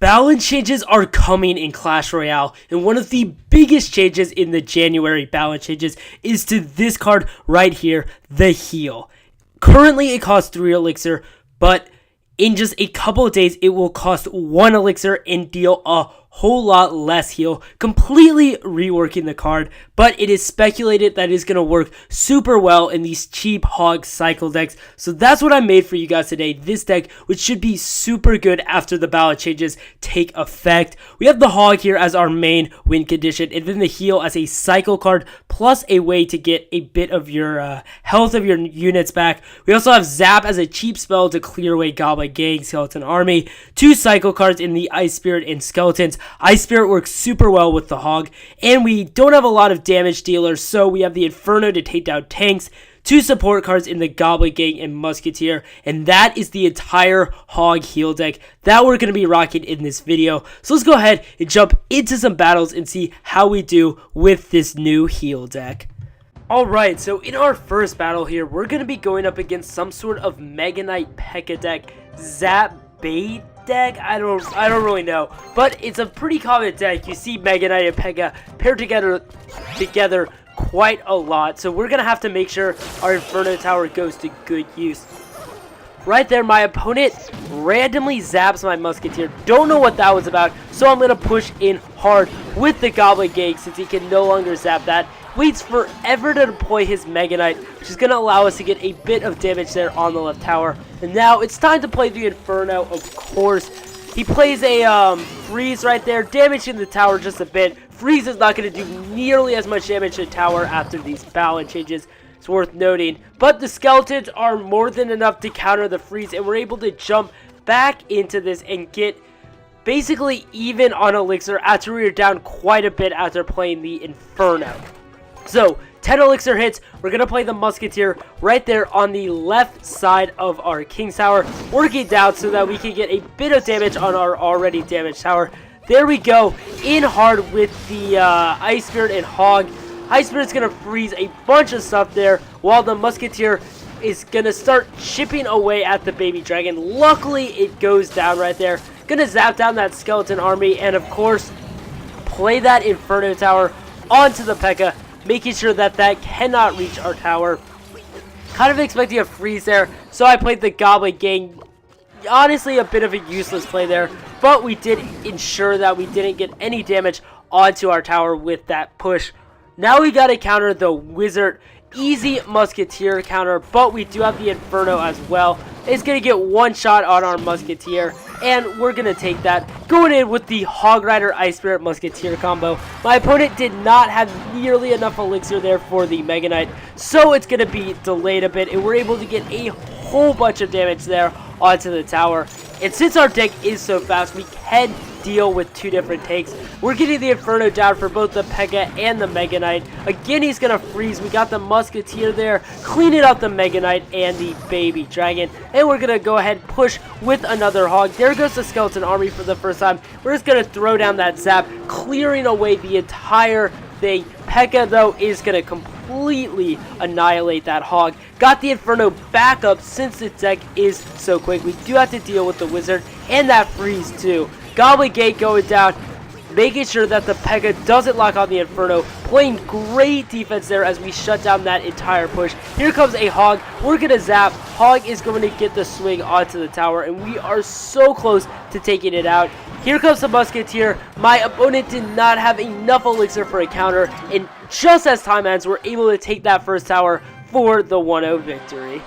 Balance changes are coming in Clash Royale, and one of the biggest changes in the January balance changes is to this card right here, the Heal. Currently it costs 3 Elixir, but in just a couple of days it will cost 1 Elixir and deal a whole lot less heal, completely reworking the card, but it is speculated that it's going to work super well in these cheap hog cycle decks. So that's what I made for you guys today, this deck, which should be super good after the balance changes take effect. We have the hog here as our main win condition, and then the heal as a cycle card, plus a way to get a bit of your health of your units back. We also have Zap as a cheap spell to clear away Goblin Gang, Skeleton Army, 2 cycle cards in the Ice Spirit and Skeletons. Ice Spirit works super well with the hog, and we don't have a lot of damage dealers, so we have the Inferno to take down tanks, 2 support cards in the Goblin Gang and Musketeer, and that is the entire hog heal deck that we're going to be rocking in this video. So let's go ahead and jump into some battles and see how we do with this new heal deck. Alright, so in our first battle here, we're going to be going up against some sort of Mega Knight P.E.K.K.A deck, Zap Bait deck. I don't really know, but it's a pretty common deck. You see Mega Knight and P.E.K.K.A paired together quite a lot, so we're gonna have to make sure our Inferno Tower goes to good use. Right there, my opponent randomly zaps my Musketeer. Don't know what that was about, so I'm gonna push in hard with the Goblin Gang since he can no longer zap that. Waits forever to deploy his Mega Knight, which is going to allow us to get a bit of damage there on the left tower. And now it's time to play the Inferno, of course. He plays a freeze right there, damaging the tower just a bit. Freeze is not going to do nearly as much damage to the tower after these balance changes. It's worth noting. But the skeletons are more than enough to counter the freeze, and we're able to jump back into this and get basically even on Elixir after we were down quite a bit after playing the Inferno. So, 10 Elixir hits, we're going to play the Musketeer right there on the left side of our King's Tower, working down so that we can get a bit of damage on our already damaged tower. There we go, in hard with the Ice Spirit and Hog. Ice Spirit's going to freeze a bunch of stuff there, while the Musketeer is going to start chipping away at the baby dragon. Luckily, it goes down right there. Going to zap down that Skeleton Army, and of course, play that Inferno Tower onto the P.E.K.K.A, making sure that that cannot reach our tower. Kind of expecting a freeze there, so I played the Goblin Gang. Honestly, a bit of a useless play there, but we did ensure that we didn't get any damage onto our tower with that push. Now we gotta counter the Wizard. Easy Musketeer counter, but we do have the Inferno as well. It's going to get one shot on our Musketeer, and we're going to take that. Going in with the Hog Rider Ice Spirit Musketeer combo. My opponent did not have nearly enough Elixir there for the Mega Knight, so it's going to be delayed a bit, and we're able to get a whole bunch of damage there onto the tower. And since our deck is so fast, we can deal with 2 different takes. We're getting the Inferno down for both the P.E.K.K.A and the Mega Knight. Again, he's going to freeze. We got the Musketeer there, cleaning out the Mega Knight and the Baby Dragon. And we're going to go ahead and push with another Hog. There goes the Skeleton Army for the first time. We're just going to throw down that Zap, clearing away the entire thing. P.E.K.K.A, though, is going to completely annihilate that Hog. Got the Inferno back up since the deck is so quick. We do have to deal with the Wizard and that freeze, too. Goblin Gate going down, making sure that the P.E.K.K.A doesn't lock on the Inferno. Playing great defense there as we shut down that entire push. Here comes a Hog. We're going to zap. Hog is going to get the swing onto the tower, and we are so close to taking it out. Here comes the Musketeer. My opponent did not have enough Elixir for a counter, and just as time ends, we're able to take that first tower for the 1-0 victory.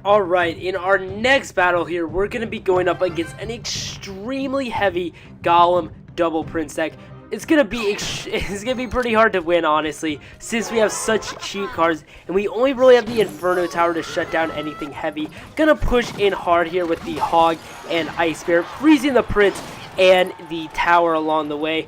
Alright, in our next battle here, we're going to be going up against an extremely heavy Golem double Prince deck. It's going to be pretty hard to win, honestly, since we have such cheap cards, and we only really have the Inferno Tower to shut down anything heavy. Gonna push in hard here with the Hog and Ice Spirit, freezing the Prince and the tower along the way.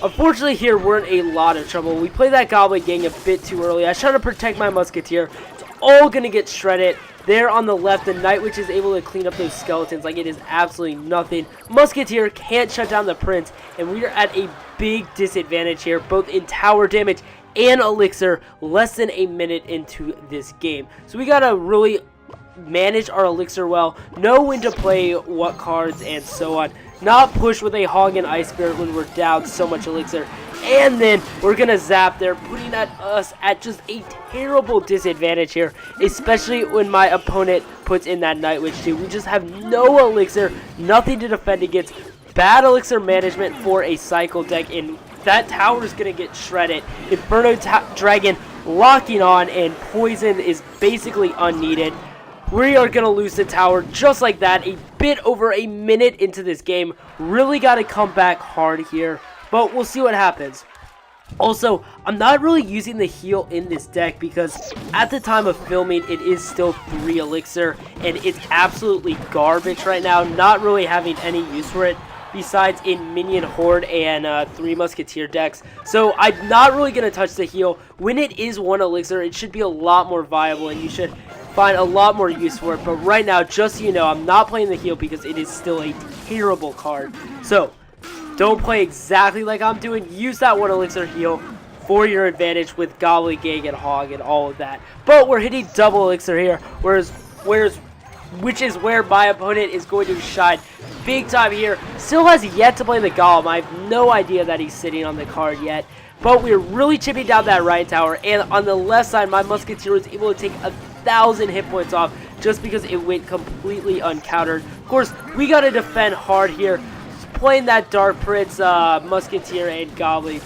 Unfortunately, here we're in a lot of trouble. We played that Goblin Gang a bit too early. I was trying to protect my Musketeer. It's all going to get shredded. There on the left, the Night Witch is able to clean up those skeletons like it is absolutely nothing. Musketeer can't shut down the Prince, and we are at a big disadvantage here, both in tower damage and Elixir, less than a minute into this game. So we got to really manage our Elixir well, know when to play what cards, and so on. not push with a Hog and Ice Spirit when we're down so much Elixir. And then we're going to zap there, putting us at just a terrible disadvantage here, especially when my opponent puts in that Night Witch too. We just have no Elixir, nothing to defend against. Bad Elixir management for a Cycle deck, and that tower is going to get shredded. Inferno Dragon locking on, and Poison is basically unneeded. We are going to lose the tower just like that, a bit over a minute into this game. Really got to come back hard here, but we'll see what happens. Also, I'm not really using the heal in this deck because at the time of filming, it is still 3 Elixir, and it's absolutely garbage right now, not really having any use for it besides in Minion Horde and 3 Musketeer decks. So I'm not really going to touch the heal. When it is 1 Elixir, it should be a lot more viable, and you should find a lot more use for it. But right now, just so you know, I'm not playing the heal because it is still a terrible card. So don't play exactly like I'm doing. Use that 1 Elixir heal for your advantage with Gobbledygook and Hog and all of that. But we're hitting double Elixir here, which is where my opponent is going to shine big time here. Still has yet to play the Golem. I have no idea that he's sitting on the card yet. But we're really chipping down that right tower. And on the left side, my Musketeer was able to take 1,000 hit points off just because it went completely uncountered. Of course, we got to defend hard here. Playing that Dark Prince, Musketeer, and Gobbledygook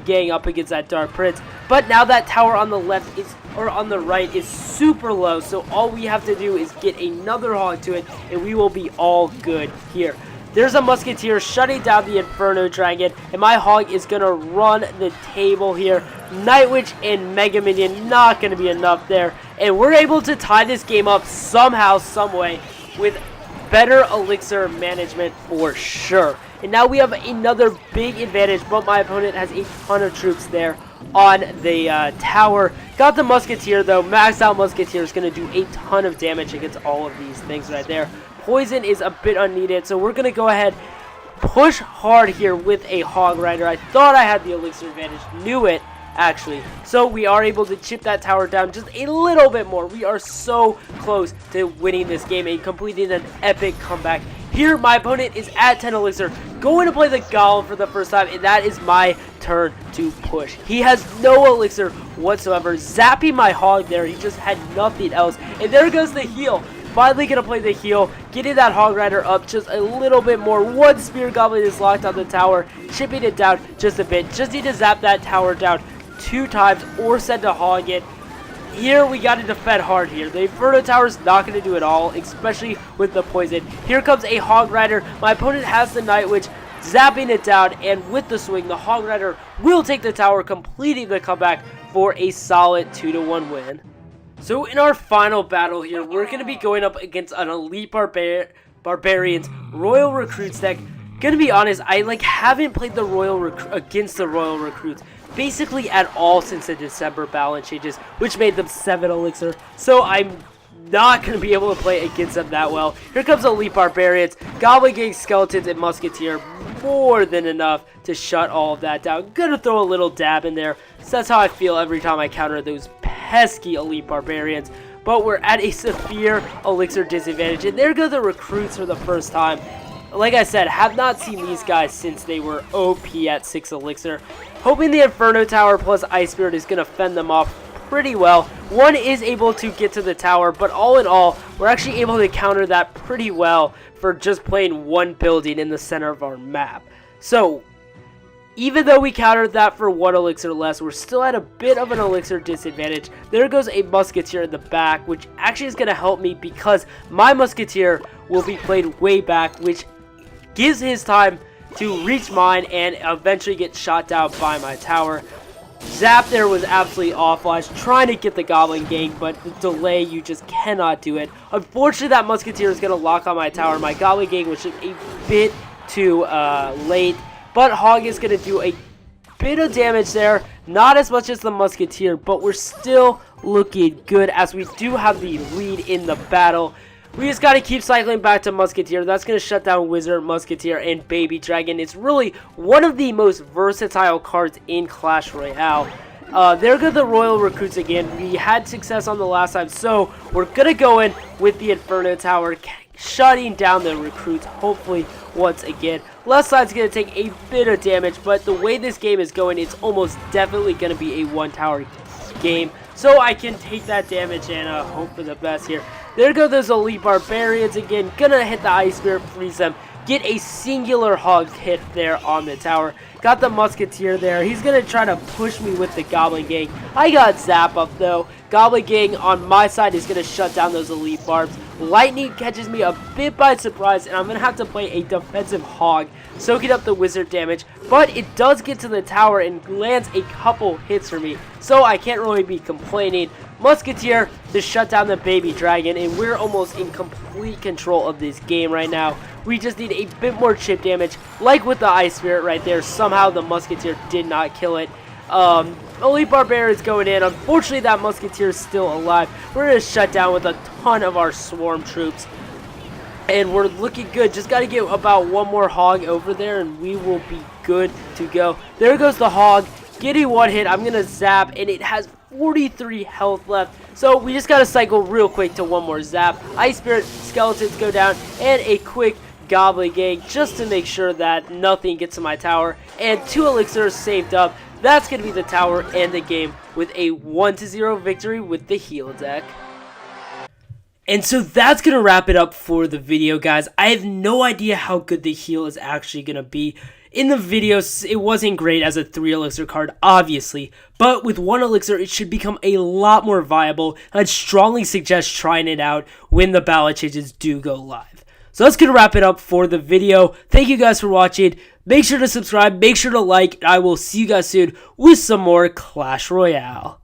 gang up against that Dark Prince. But now that tower on the left on the right is super low, so all we have to do is get another Hog to it, and we will be all good here. There's a Musketeer shutting down the Inferno Dragon, and my Hog is going to run the table here. Night Witch and Mega Minion not going to be enough there, and we're able to tie this game up somehow, someway, with better Elixir management for sure. And now we have another big advantage, but my opponent has a ton of troops there on the tower. Got the Musketeer though. Maxed out Musketeer is going to do a ton of damage against all of these things right there. Poison is a bit unneeded, so we're going to go ahead, push hard here with a Hog Rider. I thought I had the Elixir advantage, knew it actually. So we are able to chip that tower down just a little bit more. We are so close to winning this game and completing an epic comeback. Here, my opponent is at 10 Elixir, going to play the Golem for the first time, and that is my turn to push. He has no Elixir whatsoever, zapping my Hog there. He just had nothing else, and there goes the heal. Finally going to play the heal, getting that Hog Rider up just a little bit more. 1 Spear Goblin is locked on the tower, chipping it down just a bit. Just need to zap that tower down 2 times or send a Hog in. Here we got to defend hard here. The Inferno Tower is not going to do it all, especially with the Poison. Here comes a Hog Rider. My opponent has the Night Witch, zapping it down, and with the swing, the Hog Rider will take the tower, completing the comeback for a solid 2-1 win. So in our final battle here, we're going to be going up against an Elite Barbarians Royal Recruits deck. Gonna be honest, I haven't played the against the Royal Recruits basically at all since the December balance changes, which made them 7 Elixir. So I'm not going to be able to play against them that well. Here comes Elite Barbarians, Gobbledygook, Skeletons, and Musketeer. More than enough to shut all of that down. Gonna throw a little dab in there. So that's how I feel every time I counter those pesky Elite Barbarians. But we're at a severe Elixir disadvantage. And there go the Recruits for the first time. Like I said, have not seen these guys since they were OP at 6 Elixir. Hoping the Inferno Tower plus Ice Spirit is going to fend them off pretty well. One is able to get to the tower, but all in all, we're actually able to counter that pretty well for just playing 1 building in the center of our map. So, even though we countered that for 1 Elixir less, we're still at a bit of an Elixir disadvantage. There goes a Musketeer in the back, which actually is going to help me because my Musketeer will be played way back, which gives his time to reach mine and eventually get shot down by my tower. Zap there was absolutely awful. I was trying to get the Goblin Gang, but the delay, you just cannot do it. Unfortunately, that Musketeer is going to lock on my tower. My Goblin Gang was just a bit too late, but Hog is going to do a bit of damage there. Not as much as the Musketeer, but we're still looking good as we do have the lead in the battle. We just got to keep cycling back to Musketeer. That's going to shut down Wizard, Musketeer, and Baby Dragon. It's really one of the most versatile cards in Clash Royale. There go the Royal Recruits again. We had success on the last time, so we're going to go in with the Inferno Tower. shutting down the recruits, hopefully, once again. Left side's going to take a bit of damage, but the way this game is going, it's almost definitely going to be a one-tower game. So I can take that damage and hope for the best here. There go those elite barbarians again. Gonna hit the ice spirit, freeze them. Get a singular hog hit there on the tower. Got the musketeer there. He's gonna try to push me with the goblin gang. I got zap up though. Goblin gang on my side is gonna shut down those elite barbs. Lightning catches me a bit by surprise, and I'm gonna have to play a defensive hog, soaking up the wizard damage. But it does get to the tower and lands a couple hits for me, so I can't really be complaining. Musketeer to shut down the baby dragon, and we're almost in complete control of this game right now. We just need a bit more chip damage, like with the ice spirit right there. Somehow the musketeer did not kill it. Elite barbarians going in. Unfortunately, that musketeer is still alive. We're gonna shut down with a ton of our swarm troops, and we're looking good. Just got to get about one more hog over there, and we will be good to go. There goes the hog, getting one hit. I'm gonna zap, and it has 43 health left, so we just gotta cycle real quick to one more zap. Ice spirit skeletons go down, and a quick goblin gang just to make sure that nothing gets to my tower, and 2 elixirs saved up. That's gonna be the tower and the game with a 1-0 victory with the heal deck. And so that's going to wrap it up for the video, guys. I have no idea how good the heal is actually going to be. In the videos, it wasn't great as a 3 elixir card, obviously, but with 1 elixir, it should become a lot more viable. I'd strongly suggest trying it out when the ballot changes do go live. So that's going to wrap it up for the video. Thank you guys for watching. Make sure to subscribe, make sure to like, and I will see you guys soon with some more Clash Royale.